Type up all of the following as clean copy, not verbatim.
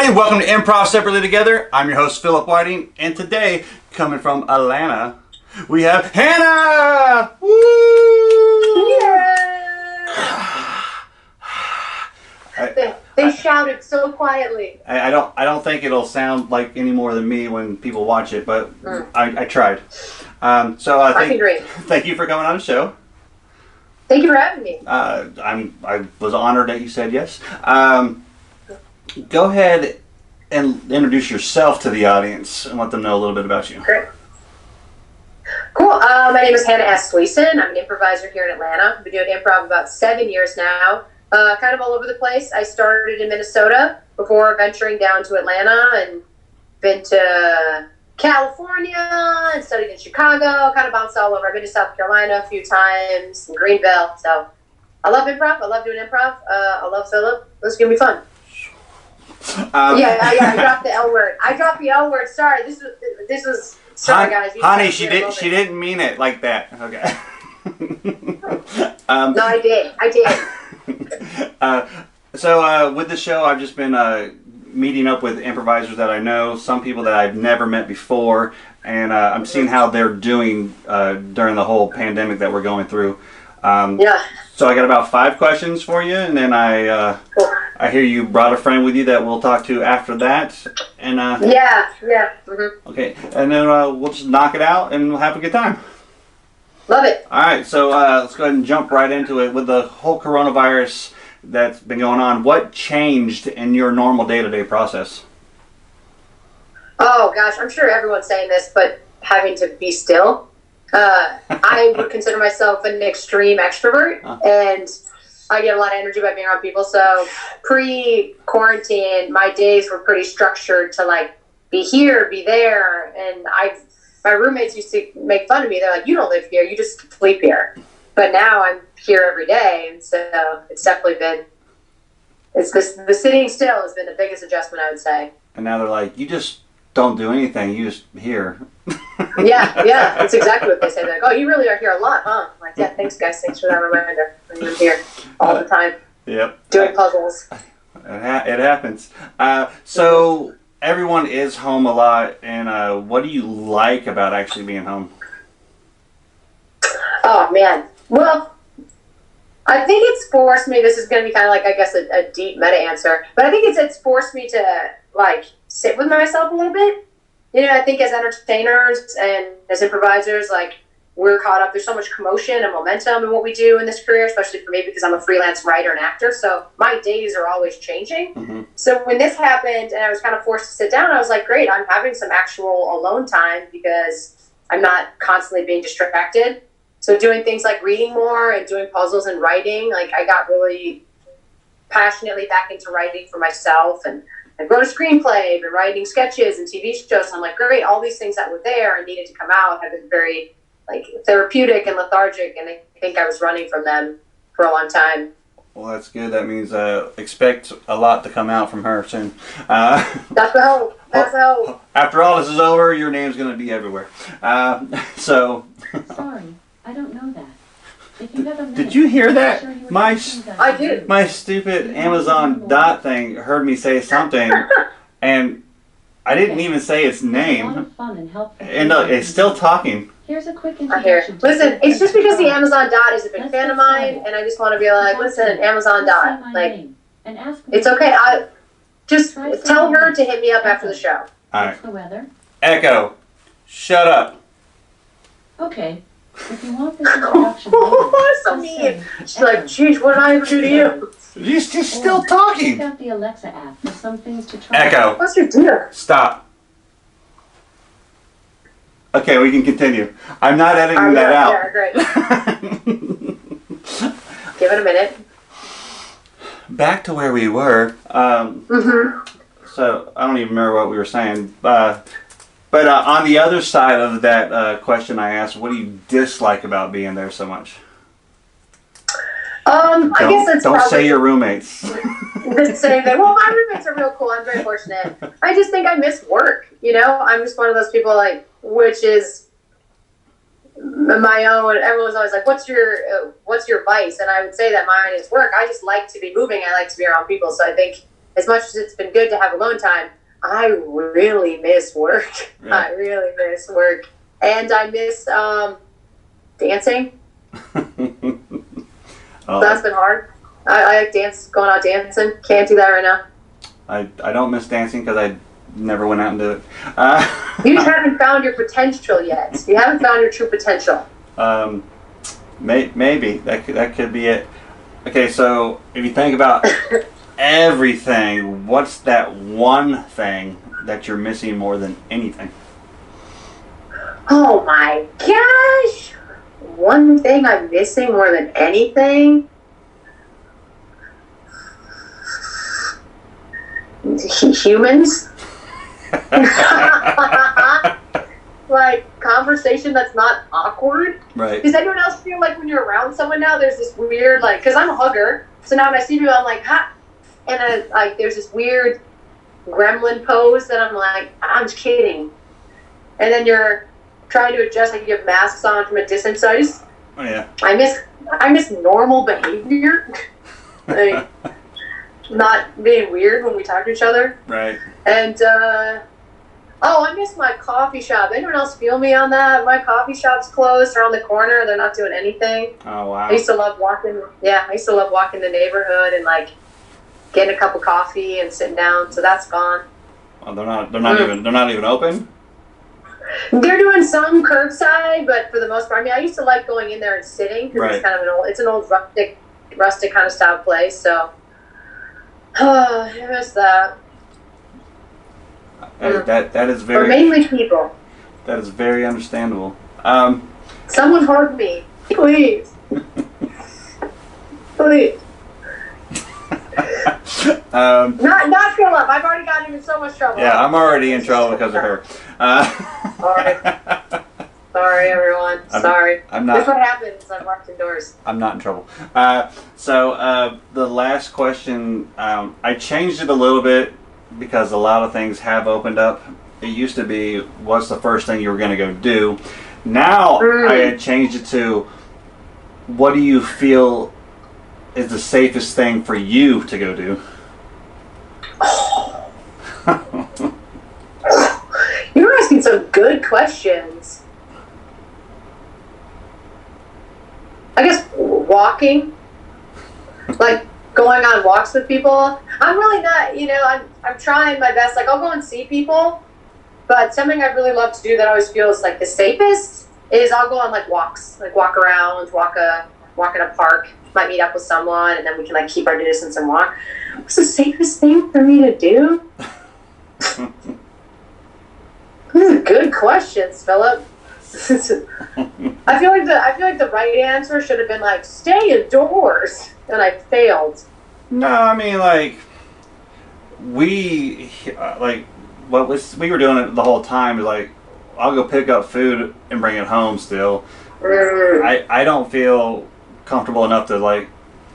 And welcome to Improv Separately Together. I'm your host, Philip Whiting, and today, coming from Atlanta, we have Hannah! Woo! Yeah! They shouted so quietly. I don't think it'll sound like any more than me when people watch it, but I tried. Thank you for coming on the show. Thank you for having me. I was honored that you said yes. Go ahead and introduce yourself to the audience and let them know a little bit about you. Great. Cool. My name is Hannah S. Gleason. I'm an improviser here in Atlanta. I've been doing improv about 7 years now. Kind of all over the place. I started in Minnesota before venturing down to Atlanta and been to California and studied in Chicago, kind of bounced all over. I've been to South Carolina a few times, and Greenville. So I love improv. I love doing improv. I love Philip. This is going to be fun. I dropped the L word. I dropped the L word. Sorry. This was sorry, guys. Honey, she didn't mean it like that. Okay. No, I did. So with the show, I've just been meeting up with improvisers that I know, some people that I've never met before, and I'm seeing how they're doing during the whole pandemic that we're going through. So I got about 5 questions for you, and then I hear you brought a friend with you that we'll talk to after that. And Okay, and then we'll just knock it out and we'll have a good time. Love it. All right, so let's go ahead and jump right into it with the whole coronavirus that's been going on. What changed in your normal day-to-day process? Oh gosh, I'm sure everyone's saying this, but having to be still. I would consider myself an extreme extrovert, and I get a lot of energy by being around people. So pre-quarantine, my days were pretty structured to like be here, be there, and my roommates used to make fun of me. They're like, "You don't live here, you just sleep here." But now I'm here every day, and so it's definitely been. The sitting still has been the biggest adjustment, I would say. And now they're like, "You just don't do anything. You just here." Yeah, that's exactly what they say. They're like, "Oh, you really are here a lot, huh?" I'm like, "Yeah, thanks, guys. Thanks for that reminder. I'm here all the time." Yep. Doing puzzles. It happens. So everyone is home a lot, and what do you like about actually being home? Oh man. Well, I think it's forced me. This is going to be kind of like, I guess, a deep meta answer, but I think it's forced me to like sit with myself a little bit. You know, I think as entertainers and as improvisers, like we're caught up. There's so much commotion and momentum in what we do in this career, especially for me because I'm a freelance writer and actor. So my days are always changing. Mm-hmm. So when this happened and I was kind of forced to sit down, I was like, great, I'm having some actual alone time because I'm not constantly being distracted. So doing things like reading more and doing puzzles and writing, like I got really passionately back into writing for myself, and I wrote a screenplay, I've been writing sketches and TV shows. And I'm like, great, all these things that were there and needed to come out have been very like therapeutic and lethargic, and I think I was running from them for a long time. Well, that's good. That means expect a lot to come out from her soon. That's the hope. That's the hope. After all this is over, your name's going to be everywhere. Sorry, I don't know that. If you have a minute, did you hear that? I did. My stupid Amazon dot thing heard me say something, and I didn't even say its name. A lot of fun and helpful. And it's still talking. Here's a quick I hear. introduction. Listen, it's just because the Amazon dot is a big fan of mine, and I just want to be like, listen, Amazon dot, like, it's okay. I just tell her to hit me up after the show. All What's right. the weather? Echo, shut up. Okay. If you want this introduction, later, So just mean. say, She's like, geez, what did I ever do to you? She's still Check talking. out the Alexa app for some things to try. Echo, What's your deal? stop. Okay, we can continue. I'm not editing that out. Yeah, great. Give it a minute. Back to where we were. So I don't even remember what we were saying. But on the other side of that question I asked, what do you dislike about being there so much? I guess it's don't probably say your roommates. the same thing. Well, my roommates are real cool. I'm very fortunate. I just think I miss work. You know, I'm just one of those people like, which is my own. Everyone's always like, what's your vice? And I would say that mine is work. I just like to be moving. I like to be around people. So I think as much as it's been good to have alone time, I really miss work. Yeah. I really miss work. And I miss dancing. Oh, That's been hard. I like going out dancing. Can't do that right now. I don't miss dancing because I never went out and did it. You just haven't found your potential yet. You haven't found your true potential. Maybe that could be it. Okay, so if you think about everything, what's that one thing that you're missing more than anything? Oh my gosh! One thing I'm missing more than anything? Humans? Like, conversation that's not awkward? Right. Does anyone else feel like when you're around someone now, there's this weird, like, because I'm a hugger, so now when I see people, I'm like, ha! And then, like, there's this weird gremlin pose that I'm like, I'm just kidding. And then you're trying to adjust, like, you have masks on from a distance, so Oh yeah. I miss normal behavior. Like, not being weird when we talk to each other. Right. And, I miss my coffee shop. Anyone else feel me on that? My coffee shop's closed around the corner. They're not doing anything. Oh wow. I used to love walking. Yeah, I used to love walking the neighborhood and like getting a cup of coffee and sitting down. So that's gone. Oh, they're not even open. They're doing some curbside, but for the most part, I mean, I used to like going in there and sitting because Right. it's kind of an old rustic kind of style place. So, I miss that. That is Or very mainly people. that is very understandable. Someone hug me, please. Please. Not Philip. I've already gotten him in so much trouble. Yeah, I'm already in trouble because of her. Sorry, everyone. Sorry. I'm That's not. what happens. I'm locked indoors. I'm not in trouble. So the last question, I changed it a little bit because a lot of things have opened up. It used to be, what's the first thing you were going to go do? Now I had changed it to, what do you feel is the safest thing for you to go do? You're asking some good questions. I guess walking, like going on walks with people. I'm really not, I'm trying my best. Like, I'll go and see people, but something I really love to do that always feels like the safest is I'll go on like walks, like walk around, walk in a park, might meet up with someone, and then we can like keep our distance and walk. What's the safest thing for me to do? These are good questions, Philip. I feel like the right answer should have been like stay indoors, and I failed. No, I mean like we were doing it the whole time. Is like I'll go pick up food and bring it home. Still, I don't feel comfortable enough to like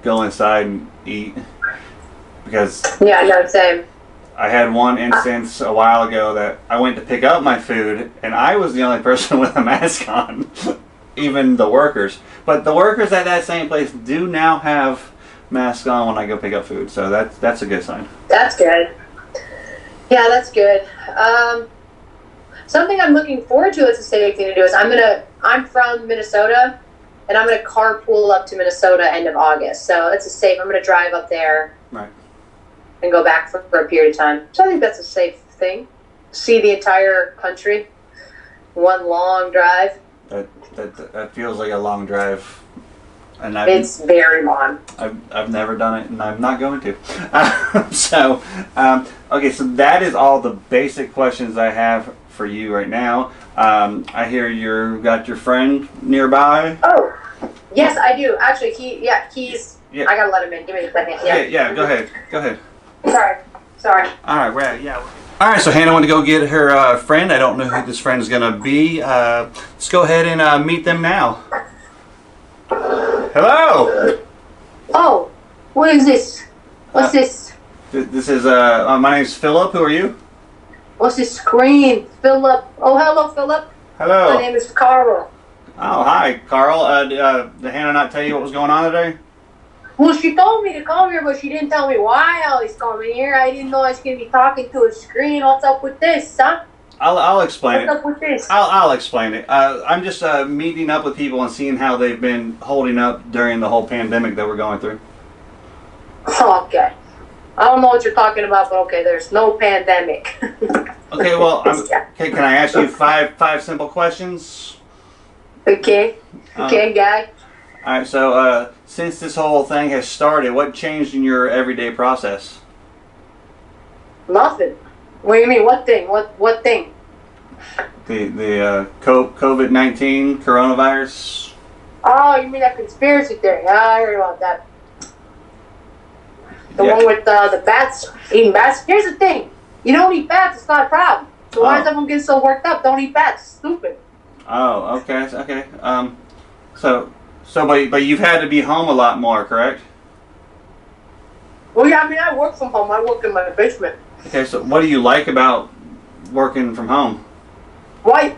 go inside and eat because Same. I had one instance a while ago that I went to pick up my food and I was the only person with a mask on, even the workers. But the workers at that same place do now have masks on when I go pick up food, so that's a good sign. That's good. Yeah, that's good. Something I'm looking forward to that's a safe thing to do is I'm from Minnesota, and I'm gonna carpool up to Minnesota end of August. So I'm gonna drive up there. Right. And go back for a period of time. So I think that's a safe thing. See the entire country, one long drive. That feels like a long drive, and It's very long. I've never done it, and I'm not going to. Okay, so that is all the basic questions I have for you right now. I hear you got your friend nearby. Oh, yes, I do. Actually, he's. Yeah. I gotta let him in. Give me a second. Yeah. Go ahead. Sorry. All right, yeah. All right, so Hannah went to go get her friend. I don't know who this friend is going to be. Let's go ahead and meet them now. Hello. Oh, what is this? What's this? This is, my name's Philip. Who are you? What's this screen? Philip. Oh, hello, Philip. Hello. My name is Carl. Oh, hi, Carl. Did Hannah not tell you what was going on today? Well, she told me to come here, but she didn't tell me why I was coming here. I didn't know I was going to be talking to a screen. What's up with this, huh? I'll explain What's it. up with this? I'll explain it. I'm just meeting up with people and seeing how they've been holding up during the whole pandemic that we're going through. Okay. I don't know what you're talking about, but okay, there's no pandemic. Okay, well, okay. Can I ask you five simple questions? Okay. Okay, guy. All right. So, since this whole thing has started, what changed in your everyday process? Nothing. What do you mean? What thing? What thing? The COVID-19 coronavirus. Oh, you mean that conspiracy theory? Yeah, I heard about that. The Yeah. one with the bats eating bats. Here's the thing: you don't eat bats, it's not a problem. So why is everyone getting so worked up? Don't eat bats. It's stupid. Oh, okay, okay. But you've had to be home a lot more, correct? Well, yeah, I mean, I work from home. I work in my basement. Okay, so what do you like about working from home? Why?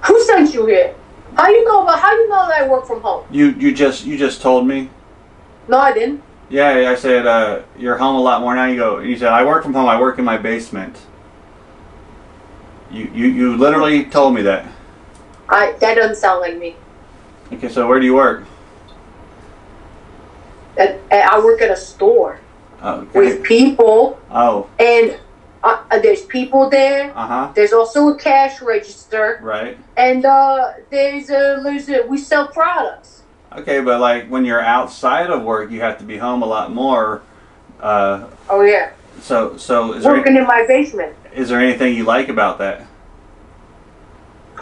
Who sent you here? How you know that I work from home? You just told me. No, I didn't. Yeah, I said you're home a lot more now. You said I work from home. I work in my basement. You literally told me that. That doesn't sound like me. Okay, so where do you work? I work at a store Okay. with people, Oh. and there's people there. Uh-huh. There's also a cash register, Right. and we sell products. Okay, but like when you're outside of work, you have to be home a lot more. Oh yeah, So is working in my basement. there anything you like about that?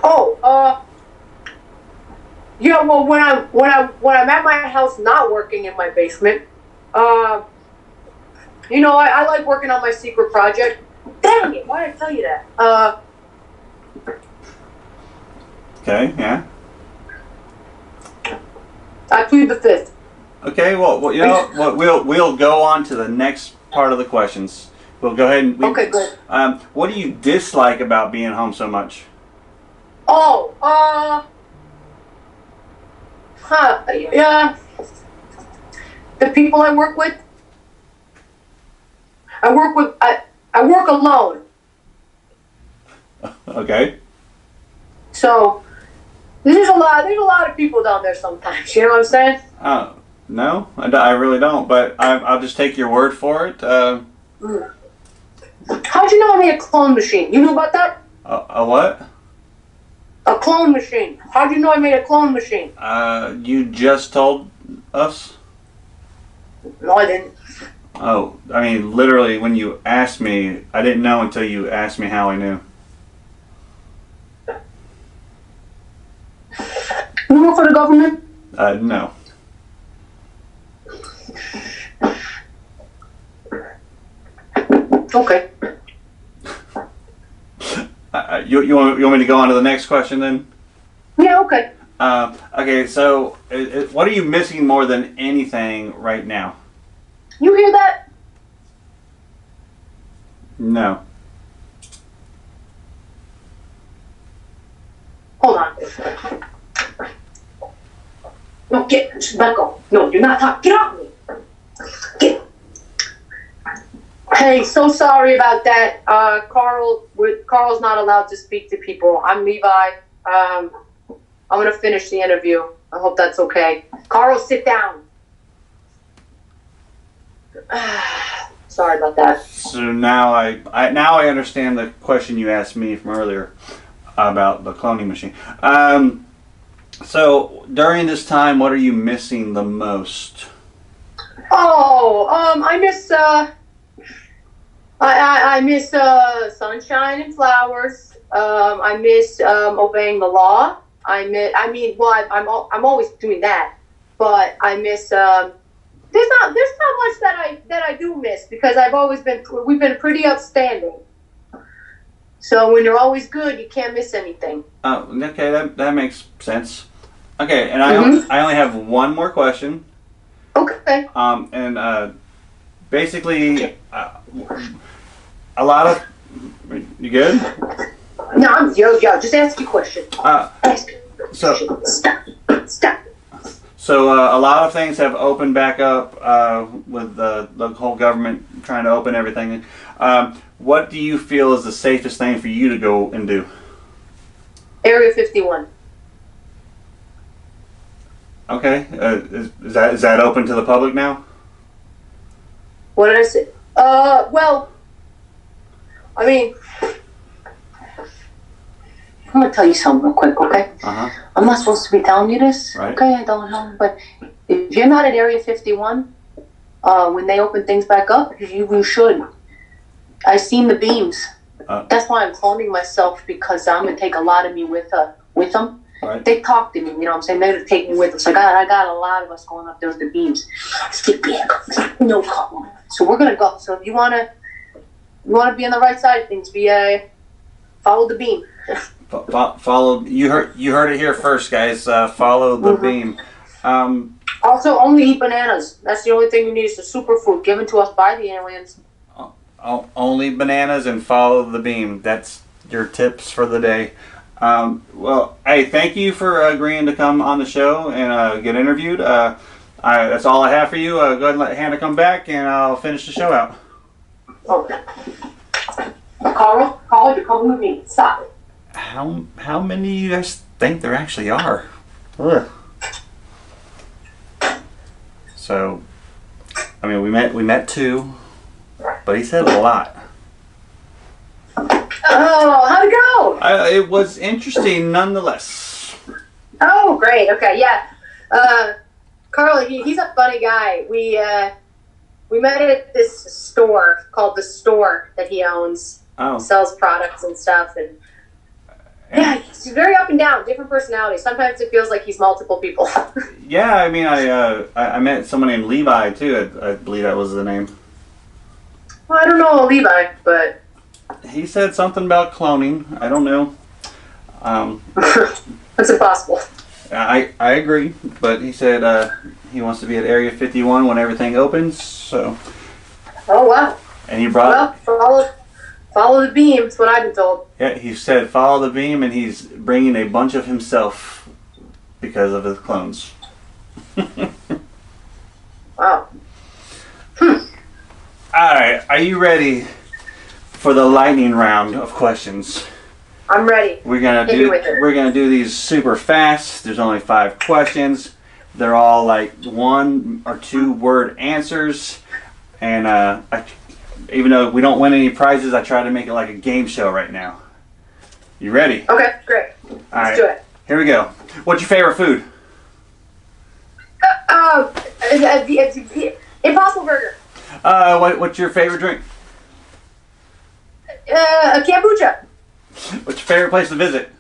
Oh, yeah. Well, when I'm at my house, not working in my basement, I like working on my secret project. Dang it! Why did I tell you that? Okay. Yeah. I plead the fifth. Okay. Well, you know what? We'll go on to the next part of the questions. We'll go ahead and. Okay, good. What do you dislike about being home so much? Oh, yeah. The people I work with. I work alone. Okay. So there's a lot of people down there sometimes. You know what I'm saying? No, I really don't. But I'll just take your word for it. How'd you know I made a clone machine? You knew about that? A what? A clone machine. How'd you know I made a clone machine? You just told us? No, I didn't. Oh, I mean, literally, when you asked me, I didn't know until you asked me how I knew. You work for the government? No. Okay. You want me to go on to the next question then? Yeah, okay. Okay, so what are you missing more than anything right now? You hear that? No. Hold on. No, back off. No, do not talk. Get off me. Get. Hey, so sorry about that. Carl's not allowed to speak to people. I'm Levi. I'm gonna finish the interview. I hope that's okay. Carl, sit down. Sorry about that. So now I understand the question you asked me from earlier about the cloning machine. So during this time, what are you missing the most? I miss I miss sunshine and flowers. I miss obeying the law. I'm always doing that, but I miss. There's not much that I do miss because we've been pretty outstanding. So when you're always good, you can't miss anything. Oh, okay, that makes sense. Okay, and I only have one more question. Okay. Basically, a lot of. You good? No, just ask your question. Ask your question. Stop. So a lot of things have opened back up with the whole government trying to open everything. What do you feel is the safest thing for you to go and do? Area 51. Okay, is that open to the public now? What did I say? Well, I mean, I'm gonna tell you something real quick, okay? I'm not supposed to be telling you this, Right. okay? I don't know, but if you're not at Area 51, when they open things back up, you should. I seen the beams. That's why I'm cloning myself, because I'm gonna take a lot of me with them. Right. They talk to me, you know what I'm saying? They're gonna take me with us. I got a lot of us going up there with the beams. Stick big, no problem. So we're gonna go. So if you wanna be on the right side of things, follow the beam. Follow. You heard it here first, guys. Follow the beam. Also, only eat bananas. That's the only thing you need. Is the superfood given to us by the aliens. Only bananas and follow the beam. That's your tips for the day. Well, hey, thank you for agreeing to come on the show and get interviewed. That's all I have for you. Go ahead and let Hannah come back, and I'll finish the show out. Okay. Carl, you're coming with me. Stop it. How many do you guys think there actually are? Ugh. So, I mean, we met 2, but he said a lot. Oh, how'd it go? It was interesting nonetheless. Oh, great. Okay, yeah. Carl, he's a funny guy. We met at this store called The Store that he owns. Oh. Sells products and stuff, and yeah, he's very up and down, different personalities. Sometimes it feels like he's multiple people. Yeah, I mean, I met someone named Levi too. I believe that was the name. Well, I don't know Levi, but He said something about cloning. I don't know. that's impossible. I agree, but he said he wants to be at Area 51 when everything opens. So. Oh wow. And he brought. Well, follow the beam. That's what I've been told. Yeah, he said follow the beam, and he's bringing a bunch of himself because of his clones. Wow. All right, are you ready for the lightning round of questions? I'm ready. We're gonna do these super fast. There's only 5 questions. They're all like 1 or 2 word answers, and even though we don't win any prizes, I try to make it like a game show right now. You ready? Okay, great. Let's do it. Here we go. What's your favorite food? The Impossible Burger. What's your favorite drink? A kombucha. What's your favorite place to visit?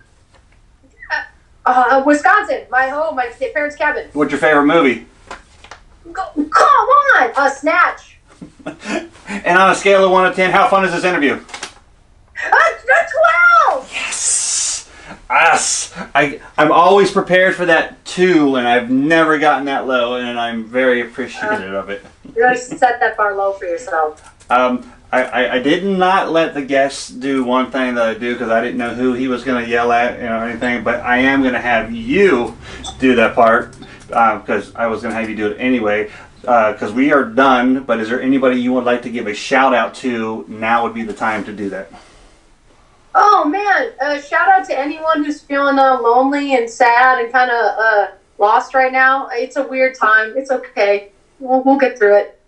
Wisconsin, my home, my parents' cabin. What's your favorite movie? Come on, Snatch. And on a scale of 1 to 10, how fun is this interview? 12. Yes! Us! I'm always prepared for that 2, and I've never gotten that low, and I'm very appreciative of it. You really set that bar low for yourself. I did not let the guests do one thing that I do because I didn't know who he was going to yell at or anything, but I am going to have you do that part because I was going to have you do it anyway because we are done, but is there anybody you would like to give a shout out to? Now would be the time to do that. Oh man, shout out to anyone who's feeling lonely and sad and kind of lost right now. It's a weird time. It's okay. We'll get through it.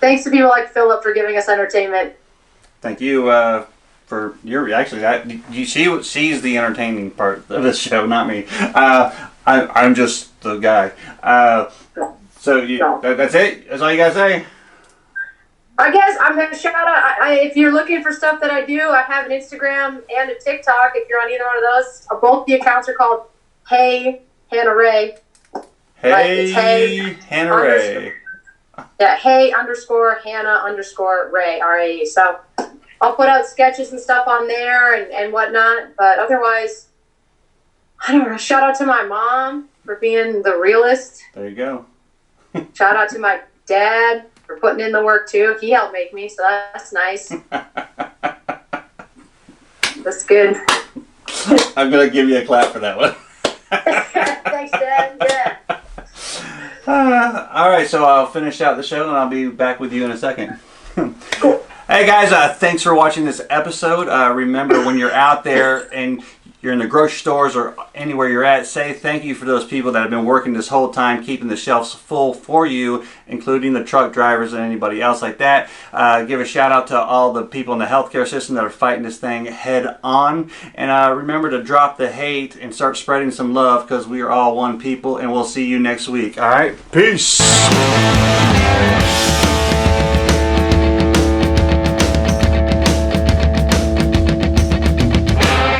Thanks to people like Philip for giving us entertainment. Thank you for your actually. She's the entertaining part of this show, not me. I'm just the guy. That's it. That's all you guys say. I guess I'm going to shout out, if you're looking for stuff that I do, I have an Instagram and a TikTok. If you're on either one of those, both the accounts are called Hey Hannah Ray. Hey Hannah Ray. Yeah, Hey _Hannah _Ray, R-A-E. So I'll put out sketches and stuff on there and whatnot. But otherwise, I don't know. Shout out to my mom for being the realist. There you go. Shout out to my dad for putting in the work too. He helped make me, so that's nice. That's good. I'm gonna give you a clap for that one. Thanks, Dad. Yeah. All right, so I'll finish out the show and I'll be back with you in a second. Cool. Hey guys, thanks for watching this episode. Remember, when you're out there and you're in the grocery stores or anywhere you're at, say thank you for those people that have been working this whole time, keeping the shelves full for you, including the truck drivers and anybody else like that. Give a shout out to all the people in the healthcare system that are fighting this thing head on. And remember to drop the hate and start spreading some love, because we are all one people, and we'll see you next week. All right, peace.